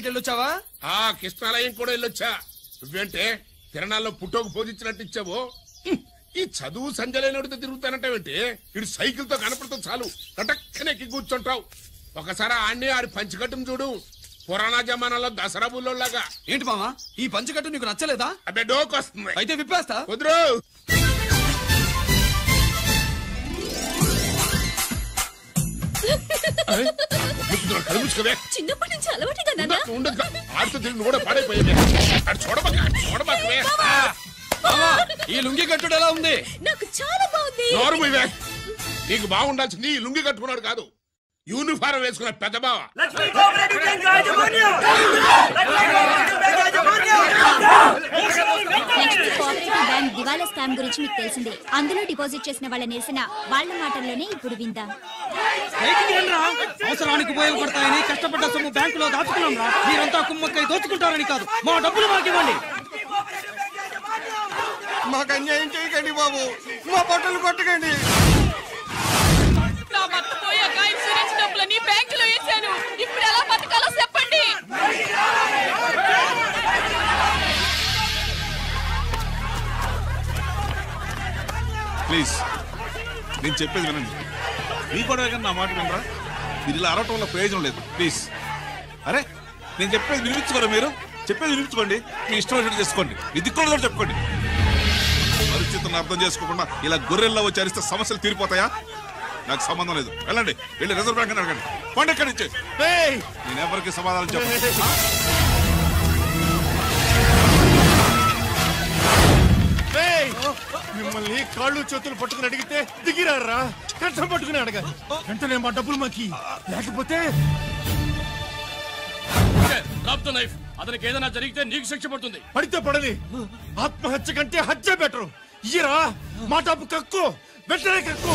వెళ్ళొచ్చావా? కృష్ణాలయం కూడా వెళ్ళొచ్చా. నువ్వేంటే తిరణాల్లో పుట్టోకు పోజించినట్టు ఇచ్చావు. ఈ చదువు సంజలైనడితో తిరుగుతానంటావేంటి? ఇటు సైకిల్ తో కనపడతావు చాలు కటక్కనెక్కి కూర్చుంటావు. ఒకసారి ఆడిని ఆడి పంచికట్టును చూడు, పురాణ జమానాలో దసరా బుల్లోలాగా. ఏంటి మామా ఈ పంచకట్టు నీకు నచ్చలేదా? అబ్బే డోకు వస్తుంది. అయితే విప్పేస్తా. కుదురు. చిన్నప్పటి నుంచి అలవాటుగా ఆడితో తిరిగి కూడా పాడైపోయింది. చూడబాకవే. ఈ లుంగి కట్టుడు ఎలా ఉంది? నాకు చాలా బాగుంది. నీకు బాగుండాల్సింది ఈ లుంగి కట్టుకున్నాడు కాదు, యూనిఫారం వేసుకున్న పెద్ద బావ. బ్యాంక్ దివాలా స్కామ్ గురించి మీకు తెలిసిందే. అందులో డిపాజిట్ చేసిన వాళ్ళ నిరసన వాళ్ళ మాటల్లోనే ఇప్పుడు విందాం. అవసరానికి ఉపయోగపడతాయని కష్టపడ్డ సొమ్ము బ్యాంకులో దాచుకున్నాం రా. మీరంతా కుమ్మక్కై దోచుకుంటారని కాదు, మా డబ్బులు మాకివ్వండి. మాకు అన్యాయం చేయకండి బాబు, మా బట్టలు కొట్టకండి. నా భర్త పోయాక ఇన్సూరెన్స్ డబ్బులని బ్యాంకులో వేశాను. ఇప్పుడు ఎలా బతకాలో చెప్పండి. ప్లీజ్ నేను చెప్పేది వినండి. మీ కూడా నా మాట వినరా? మీరు ఇలా అరవటం వల్ల ప్రయోజనం లేదు. ప్లీజ్ అరే నేను చెప్పేది వినిపించుకోరా? మీరు చెప్పేది వినిపించుకోండి, మీ ఇష్టం వచ్చినట్టు చేసుకోండి, మీ దిక్కులో చెప్పుకోండి. పరిస్థితులను అర్థం చేసుకోకుండా ఇలా గొర్రెల్లో వచ్చి అరిస్తే సమస్యలు తీరిపోతాయా? నాకు సంబంధం లేదు. వెళ్ళండి, వెళ్ళి రిజర్వ్ బ్యాంక్ అని అడగండి. పండి ఎక్కడి నుంచి. నేను ఎవరికి సమాధానం చెప్పను. మిమ్మల్ని కాళ్ళు చేతులు పట్టుకుని అడిగితే దిగిరారా? కష్టం పట్టుకుని అడగాలి. వెంటనే మా డబ్బులు మాకి, లేకపోతే అతనికి ఏదైనా జరిగితే నీకు శిక్ష పడుతుంది. పడితే పడని, ఆత్మహత్య కంటే హత్య బెటరు. ఇయ్యరా మా డబ్బు కక్కు, వెంటనే కక్కు.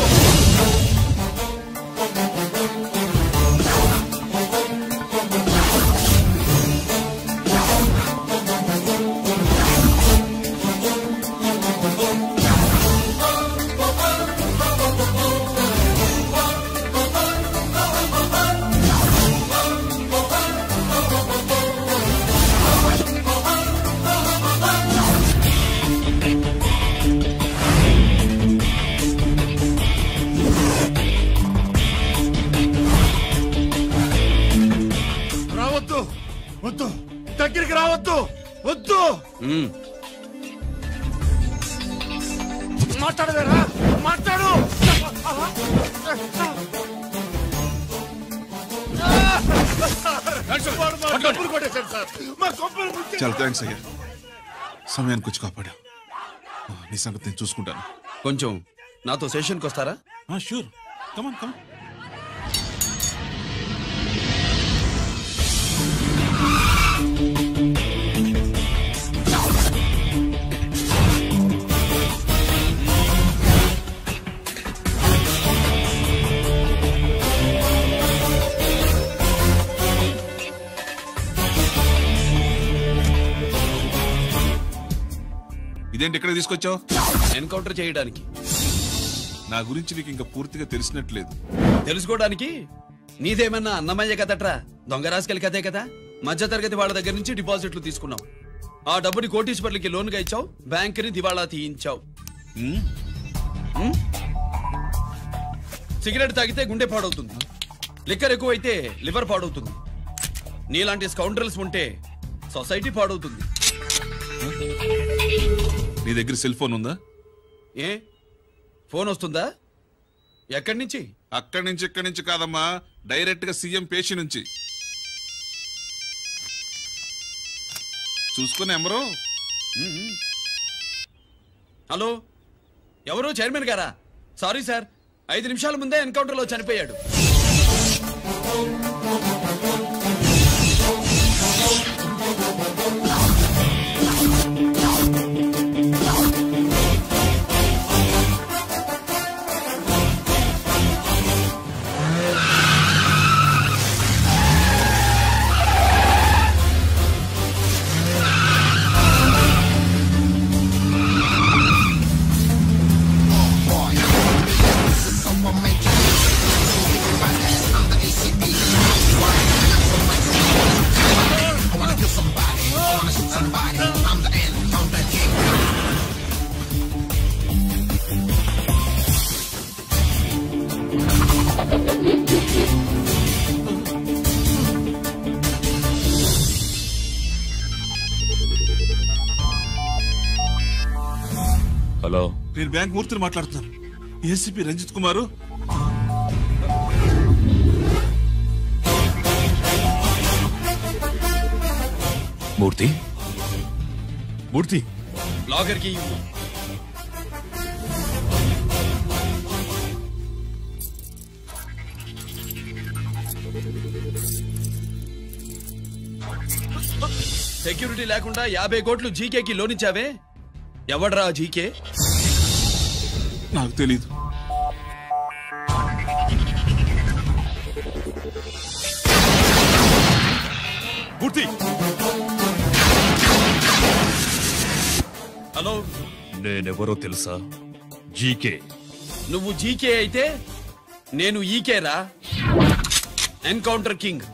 వద్దు, దగ్గరికి రావద్దు, వద్దు. మాట్లాడవేరా? మాట్లాడు. చాలా థ్యాంక్స్ అయ్యా, సమయానికి వచ్చి కాపాడా. నీ సంగతి నేను చూసుకుంటాను. కొంచెం నాతో సెషన్కి వస్తారా? షూర్, కమాన్ కమాన్. ఇదేంటి ఇక్కడ తీసుకొచ్చావు? ఎన్కౌంటర్ చేయడానికి. నా గురించి నీకు ఇంకా పూర్తిగా తెలిసినట్లేదు. తెలుసుకోవడానికి నీదేమన్నా అన్నమయ్య కదట్రా, దొంగ రాసుకెళ్ళి కదే కదా. మధ్య తరగతి వాళ్ళ దగ్గర నుంచి డిపాజిట్లు తీసుకున్నావు. ఆ డబ్బుని కోటీశ్వర్లకి లోన్గా ఇచ్చావు, బ్యాంకుని దివాళా తీయించావు. సిగరెట్ తాగితే గుండె పాడవుతుంది, లిక్కర్ ఎక్కువైతే లివర్ పాడవుతుంది. నీలాంటి స్కౌండ్రల్స్ ఉంటే సొసైటీ పాడవుతుంది. నీ దగ్గర సెల్ ఫోన్ ఉందా? ఏ ఫోన్ వస్తుందా? ఎక్కడి నుంచి? అక్కడి నుంచి ఇక్కడి నుంచి కాదమ్మా, డైరెక్ట్ గా సీఎం పేషి నుంచి. చూసుకుని ఎవరు? హలో, ఎవరు? చైర్మన్ గారా? సారీ సార్, 5 నిమిషాల ముందే ఎన్కౌంటర్ లో చనిపోయాడు. హలో, నేను బ్యాంక్ మూర్తిని మాట్లాడుతున్నాను. ఏసీపీ రంజిత్ కుమారు. మూర్తి, మూర్తి, లాకర్ కి సెక్యూరిటీ లేకుండా 50 కోట్లు జీకేకి లోన్ ఇచ్చావే, ఎవడ్రా జీకే? నాకు తెలీదు. మూర్తి, హలో, నేనెవరో తెలుసా? జీకే. నువ్వు జీకే అయితే నేను ఈకే రా, ఎన్కౌంటర్ కింగ్.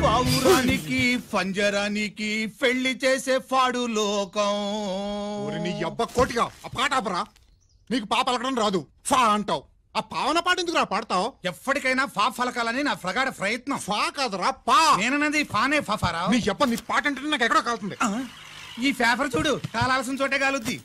పావురానికి పంజరానికి పెళ్లి చేసే ఫాడు లోకం. నీ అబ్బ కోటిగా ఆ పాట ఆపరా. నీకు పా పలకడం రాదు, ఫా అంటావు. ఆ పావన పాట ఎందుకు రా పాడతావు? ఎప్పటికైనా ఫా ఫలకాలని నా ప్రగాఢ ప్రయత్నం. ఫా కాదురా పా. నేనన్నది ఫానే ఫారా. నీ అబ్బ నీ పాట అంటే నాకు ఎక్కడో కాలుతుంది. ఈ పేపర్ చూడు, కాలాల్సిన చోటే కాలుద్ది.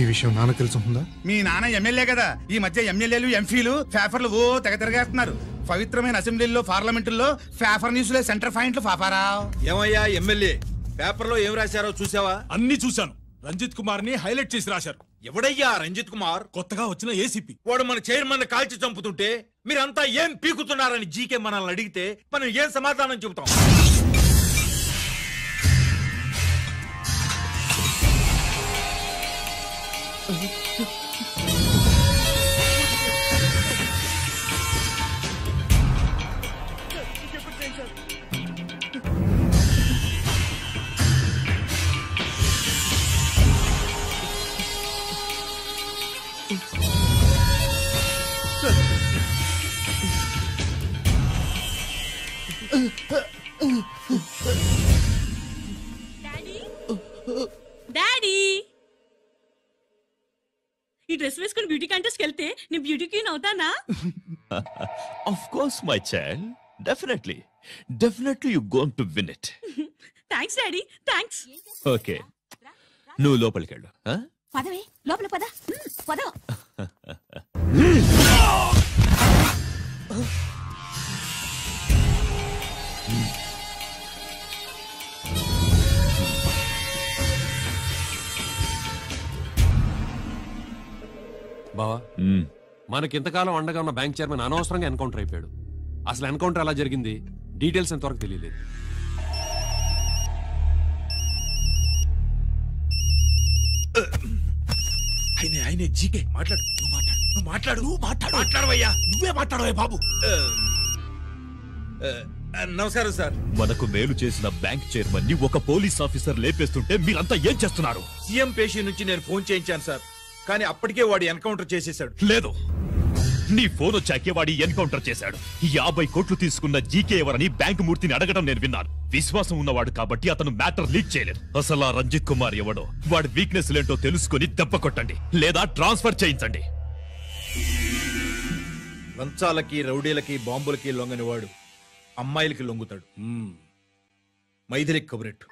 ఈ విషయం నాన్న తెలుసుందా? మీ నాన్న ఎమ్మెల్యే కదా, ఈ మధ్య ఎమ్మెల్యేలు ఎంపీలు పేపర్లు ఓ తెగ తిరగేస్తున్నారు. పవిత్రమైన అసెంబ్లీలో పార్లమెంటుల్లో పేపర్ న్యూస్ లో సెంటర్ పాయింట్లు ఫాఫారా. ఏమయ్యా ఎమ్మెల్యే, పేపర్ లో ఏం రాశారో చూసావా? అన్ని చూశాను. రంజిత్ కుమార్ ని హైలైట్ చేసి రాశారు. ఎవడయ్యా రంజిత్ కుమార్? కొత్తగా వచ్చిన ఏసీపీ. వాడు మన చైర్మన్ కాల్చి చంపుతుంటే మీరంతా ఏం పీకుతున్నారని జీకే మనల్ని అడిగితే మనం ఏం సమాధానం చెబుతాం? డాడీ, ఈ డ్రెస్ వేసుకుని బ్యూటీ కాంటెస్ట్ వెళ్తే నేను బ్యూటీ క్వీన్ అవుతానా? Of course my child, definitely you going to win it. Thanks daddy, thanks. Okay, నువ్వు లోపలికి వెళ్ళు. పదవే లోపల పద. పద. బావా, మనకింతకాలం అండగా ఉన్న బ్యాంక్ చైర్మన్ అనవసరంగా ఎన్కౌంటర్ అయిపోయాడు. అసలు ఎన్కౌంటర్ ఎలా జరిగింది, డీటెయిల్స్ ఎంతవరకు తెలియలేదు. ఆయనే జీకే. మాట్లాడు, మాట్లాడవయ్యా. నువ్వే మాట్లాడవే బాబు. నమస్కారం సార్. మనకు మేలు చేసిన బ్యాంక్ చైర్మన్ ని ఒక పోలీస్ ఆఫీసర్ లేపేస్తుంటే మీరంతా ఏం చేస్తున్నారు? సీఎం పేషీ నుంచి నేను ఫోన్ చేయించాను సార్, కానీ అప్పటికే వాడు ఎన్కౌంటర్ చేసేశాడు. లేదు, నీ ఫోన్ వచ్చాకే వాడి ఎన్కౌంటర్ చేశాడు. 50 కోట్లు తీసుకున్న జీకే ఎవరని బ్యాంకు మూర్తిని అడగడం నేను విన్నాను. విశ్వాసం ఉన్నవాడు కాబట్టి అతను మ్యాటర్ లీక్ చేయలేదు. అసలు ఆ రంజిత్ కుమార్ ఎవడో, వాడి వీక్నెస్ ఏంటో తెలుసుకుని దెబ్బ కొట్టండి, లేదా ట్రాన్స్ఫర్ చేయించండి. లంచాలకి, రౌడీలకి, బాంబులకి లొంగని వాడు అమ్మాయిలకి లొంగుతాడు. మైథిలి కబురెట్టు.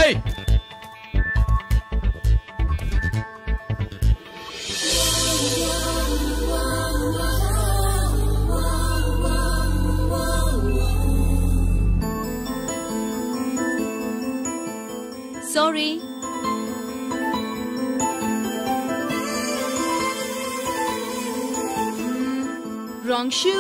ఏయ్, sorry. Wrong shoe.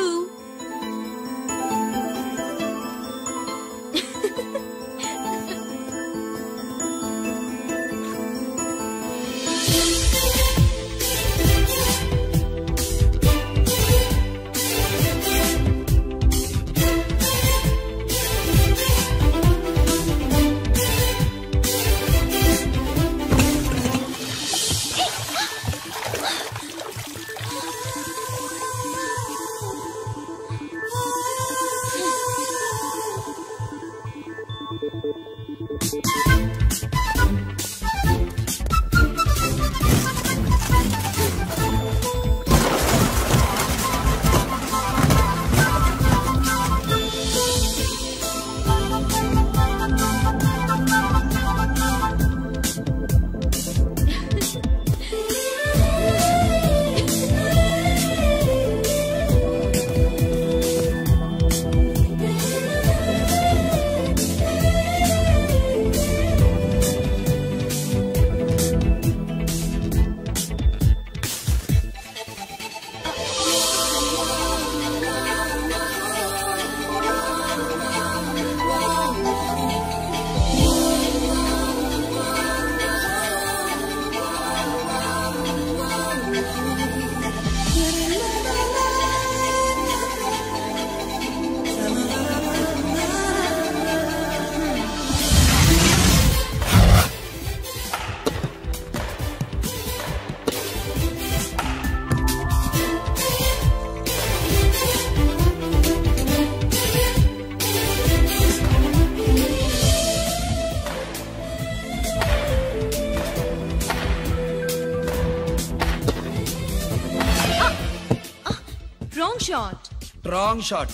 Wrong shot.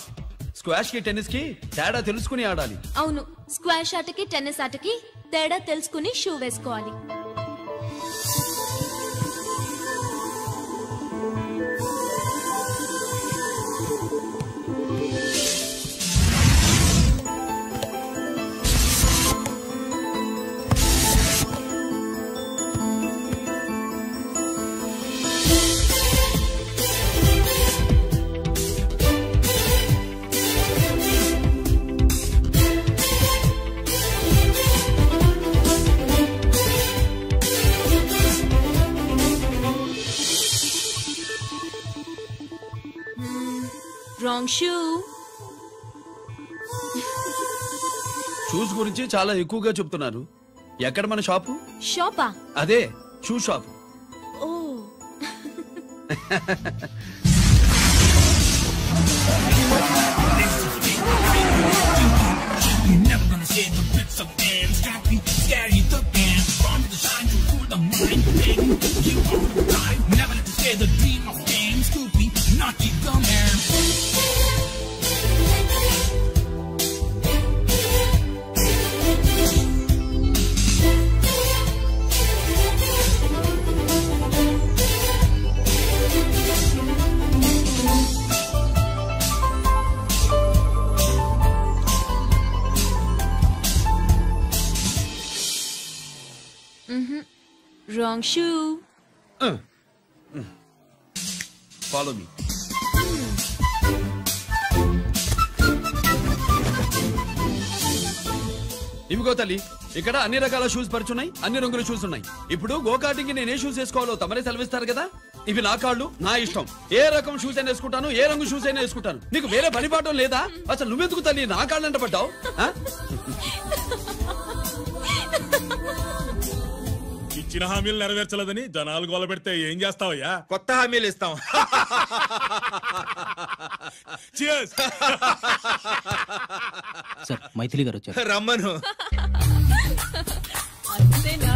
Squash కి టెన్నిస్ కి తేడా తెలుసుకుని ఆడాలి. అవును, స్క్వాష్ ఆటకి టెన్నిస్ ఆటకి తేడా తెలుసుకుని షూ వేసుకోవాలి. Wrong shoe. షూస్ గురించి చాలా ఎక్కువగా చెప్తున్నారు. ఎక్కడ మన షాపు? షాపా? అదే షూ షాప్. ఓ wrong shoe. Follow me. ఇవిగో తల్లి, ఇక్కడ అన్ని రకాల షూస్ పరుచున్నాయి, అన్ని రంగుల షూస్ ఉన్నాయి. ఇప్పుడు గోకాటింగ్ నేను ఏ షూస్ వేసుకోవాలో తమరే సెలవిస్తారు కదా. ఇవి నా కాళ్ళు, నా ఇష్టం. ఏ రకం షూస్ అయినా వేసుకుంటాను, ఏ రంగు షూస్ అయినా వేసుకుంటాను. నీకు వేరే పని పాఠం లేదా? అసలు నువ్వెందుకు తల్లి నా కాళ్ళంట పడ్డావు? ఇచ్చిన హామీలు నెరవేర్చలేదని జనాలు గోల పెడితే ఏం చేస్తావయ్యా? కొత్త హామీలు ఇస్తాం. సార్, మైథిలి గారు వచ్చారు. రమ్మను. అంతేనా?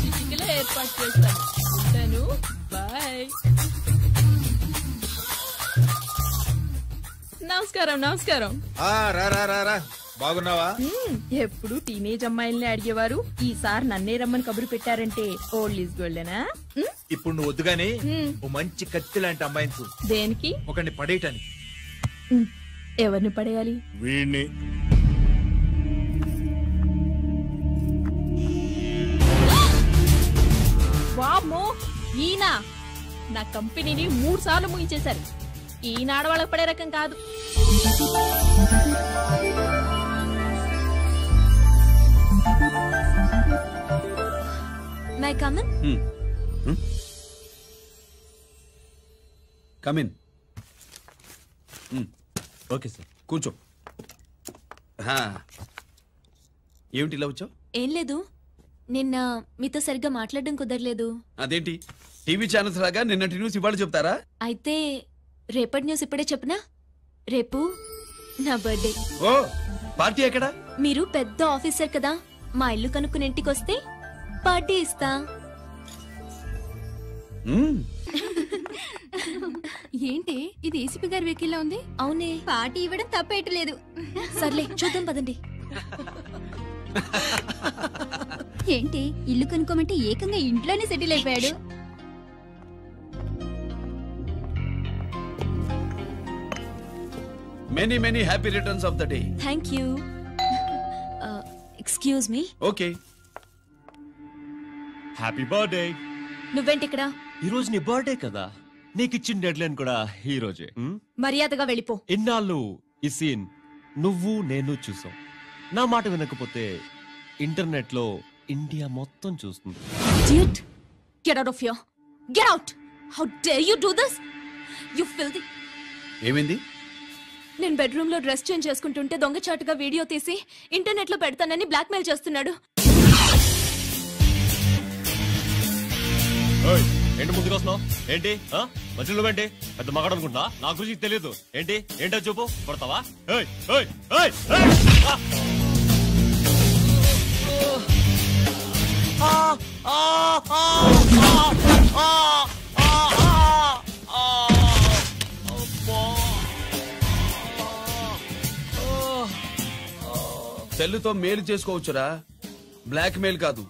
చిటికలో ఏర్పాటు చేస్తాను. బాయ్. నమస్కారం. నమస్కారం. రా. బాగున్నావా? ఎప్పుడు టీనేజ్ అమ్మాయిల్ని అడిగేవారు, ఈసారి నన్నే రమ్మని కబురు పెట్టారంటే ఓల్డ్ ఈజ్ గోల్డెనా? ఇప్పుడు నువ్వు వద్దుగాని ఓ మంచి కత్తి లాంటి అమ్మాయిని చూ. దేనికి? ఒకరిని పడేయటానికి. ఎవరిని పడేయాలి? వీణ్ణి. వామ్మో, ఈయన నా కంపెనీని 3 సార్లు ముగించేశారు. ఈయన ఆడవాళ్ళకి పడే రకం కాదు. My come on. Come in. Okay sir, కూర్చో. ఏమిటి ఇలా వచ్చావు? ఏం లేదు, నిన్న మీతో సరిగ్గా మాట్లాడడం కుదరలేదు. అదేంటి, టీవీ ఛానల్స్ లాగా నిన్నటి న్యూస్ ఇవాళ చెప్తారా? అయితే రేపటి న్యూస్ ఇప్పుడే చెప్పనా? రేపు నా బర్త్డే. ఓ, పార్టీ ఎక్కడా? మీరు పెద్ద ఆఫీసర్ కదా, మా ఇల్లు కనుక్కుని ఇంటికి వస్తే పార్టీ ఇస్తా. ఏంటి ఇది? ఏసీపీ గారి వెహికల్ ఉంది. అవునే, పార్టీ ఇవ్వడం తప్పేయట్లేదు. సర్లే చూద్దాం పదండి. ఏంటి ఇల్లు కొనుక్కోమంటే ఏకంగా ఇంట్లోనే సెటిల్ అయిపోయాడు. Many many happy returns of the day. Thank you. Excuse me. Okay. Happy birthday. నువ్వేంటి ఇక్కడ? ఈ రోజు నీ బర్త్డే కదా, నీకు ఇచ్చిన డెడ్ లైన్ కూడా ఈ రోజే. మర్యాదగా వెళ్ళిపో. ఇన్నాళ్ళు ఈ సీన్ నువ్వు నేను చూసాం. నా మాట వినకపోతే ఇంటర్నెట్ లో ఇండియా మొత్తం చూస్తుంది. Idiot! Get out of here! Get out! How dare you do this? You filthy. ఏమైంది? నేను బెడ్రూమ్ లో డ్రెస్ చేంజ్ చేసుకుంటుంటే దొంగచాటుగా వీడియో తీసి ఇంటర్నెట్ లో పెడతానని బ్లాక్మెయిల్ చేస్తున్నాడు. ఏంటి ముందుకు వస్తున్నావు? ఏంటి మధ్యలో ఏంటి? పెద్ద మగాడు అనుకుంటా, నా గురించి తెలియదు. ఏంటి ఏంటో చెప్పు, కొడతావా? సెల్లుతో మేలు చేసుకోవచ్చురా, బ్లాక్ మెయిల్ కాదు.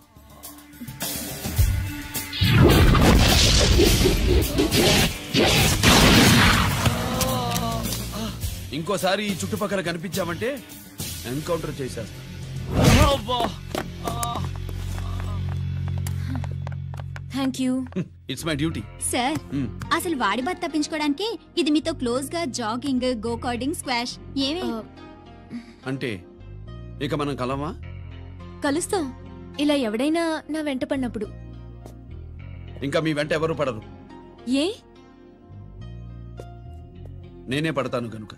ఇంకోసారి ఈ చుట్టుపక్కల కనిపించామంటే ఎన్కౌంటర్ చేసేస్తా. Thank you. It's my duty. Sir, అసలు వాడి బాధ తప్పించుకోవడానికి ఇది మీతో క్లోజ్ గా జాగింగ్, గో కార్డింగ్, స్క్వాష్ ఏమే అంటే ఇక మనం కలవా? కలుస్తాం, ఇలా ఎవడైనా నా వెంట పడినప్పుడు. ఇంకా మీ వెంట ఎవరు పడరు. ఏ? నేనే పడతాను కనుక.